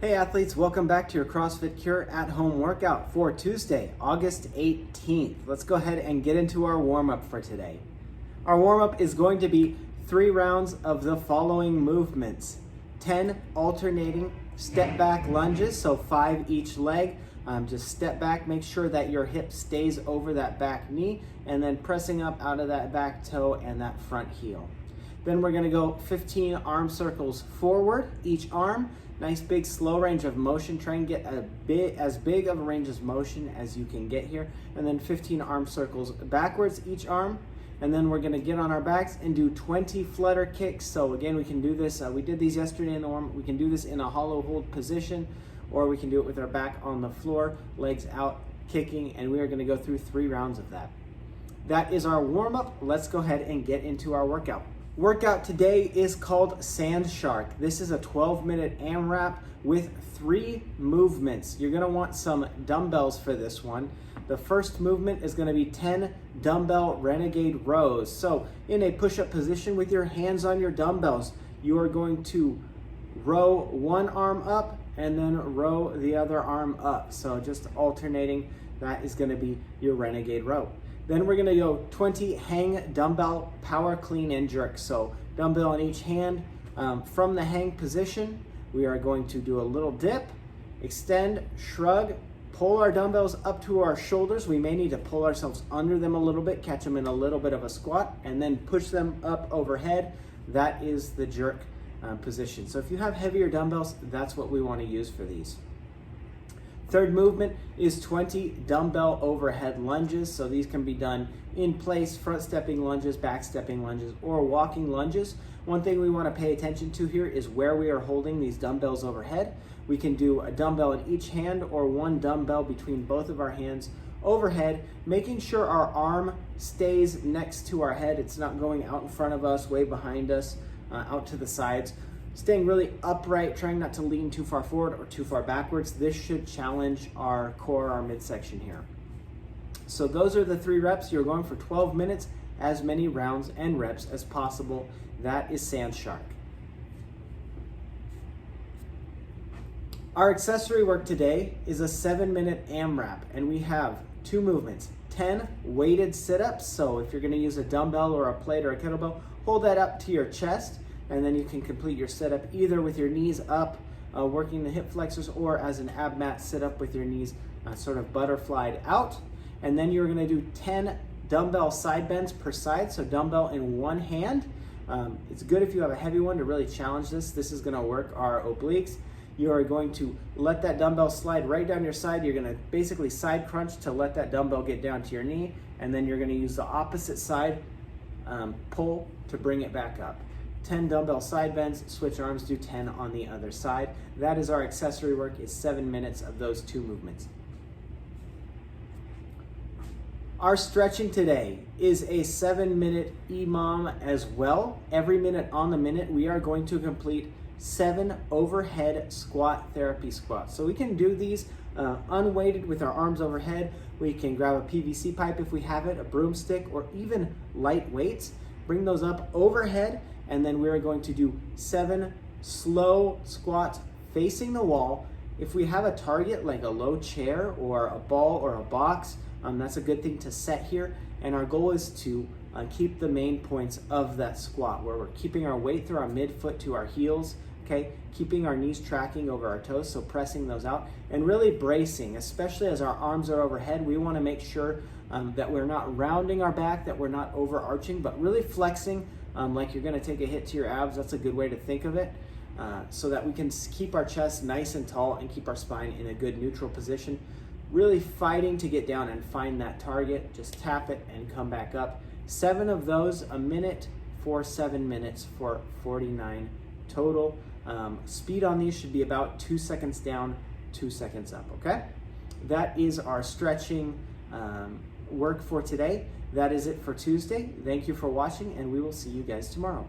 Hey athletes, welcome back to your CrossFit Cure at home workout for Tuesday, August 18th. Let's go ahead and get into our warm-up for today. Our warm-up is going to be 3 rounds of the following movements. 10 alternating step back lunges, so 5 each leg. Just step back, make sure that your hip stays over that back knee, and then pressing up out of that back toe and that front heel. Then we're gonna go 15 arm circles forward, each arm. Nice big slow range of motion. Try and get as big of a range of motion as you can get here. And then 15 arm circles backwards each arm. And then we're gonna get on our backs and do 20 flutter kicks. So again, we can do this, we did these yesterday in the warm. We can do this in a hollow hold position, or we can do it with our back on the floor, legs out, kicking, and we are gonna go through 3 rounds of that. That is our warm up. Let's go ahead and get into our workout. Workout today is called Sand Shark. This is a 12-minute AMRAP with 3 movements. You're gonna want some dumbbells for this one. The first movement is gonna be 10 dumbbell Renegade Rows. So in a push-up position with your hands on your dumbbells, you are going to row one arm up and then row the other arm up. So just alternating, that is gonna be your Renegade Row. Then we're gonna go 20 hang dumbbell power clean and jerk. So dumbbell in each hand. From the hang position, we are going to do a little dip, extend, shrug, pull our dumbbells up to our shoulders. We may need to pull ourselves under them a little bit, catch them in a little bit of a squat, and then push them up overhead. That is the jerk position. So if you have heavier dumbbells, that's what we wanna use for these. Third movement is 20 dumbbell overhead lunges. So these can be done in place, front stepping lunges, back stepping lunges, or walking lunges. One thing we want to pay attention to here is where we are holding these dumbbells overhead. We can do a dumbbell in each hand or one dumbbell between both of our hands overhead, making sure our arm stays next to our head. It's not going out in front of us, way behind us, out to the sides. Staying really upright, trying not to lean too far forward or too far backwards. This should challenge our core, our midsection here. So those are the 3 reps. You're going for 12 minutes, as many rounds and reps as possible. That is Sand Shark. Our accessory work today is a 7-minute AMRAP, and we have 2 movements. 10 weighted sit-ups. So if you're gonna use a dumbbell or a plate or a kettlebell, hold that up to your chest, and then you can complete your setup either with your knees up, working the hip flexors, or as an ab mat sit-up with your knees sort of butterflied out. And then you're gonna do 10 dumbbell side bends per side, so dumbbell in one hand. It's good if you have a heavy one to really challenge this. This is gonna work our obliques. You are going to let that dumbbell slide right down your side. You're gonna basically side crunch to let that dumbbell get down to your knee, and then you're gonna use the opposite side pull to bring it back up. 10 dumbbell side bends, switch arms, do 10 on the other side. That is our accessory work, is 7 minutes of those 2 movements. Our stretching today is a 7-minute EMOM as well. Every minute on the minute, we are going to complete 7 overhead squat therapy squats. So we can do these unweighted with our arms overhead. We can grab a PVC pipe if we have it, a broomstick, or even light weights. Bring those up overhead, and then we're going to do 7 slow squats facing the wall. If we have a target like a low chair or a ball or a box, that's a good thing to set here. And our goal is to keep the main points of that squat, where we're keeping our weight through our midfoot to our heels, okay? Keeping our knees tracking over our toes, so pressing those out, and really bracing, especially as our arms are overhead. We wanna make sure that we're not rounding our back, that we're not overarching, but really flexing like you're gonna take a hit to your abs. That's a good way to think of it, so that we can keep our chest nice and tall and keep our spine in a good neutral position. Really fighting to get down and find that target. Just tap it and come back up. 7 of those a minute for 7 minutes for 49 total. Speed on these should be about 2 seconds down, 2 seconds up, okay? That is our stretching work for today. That is it for Tuesday. Thank you for watching, and we will see you guys tomorrow.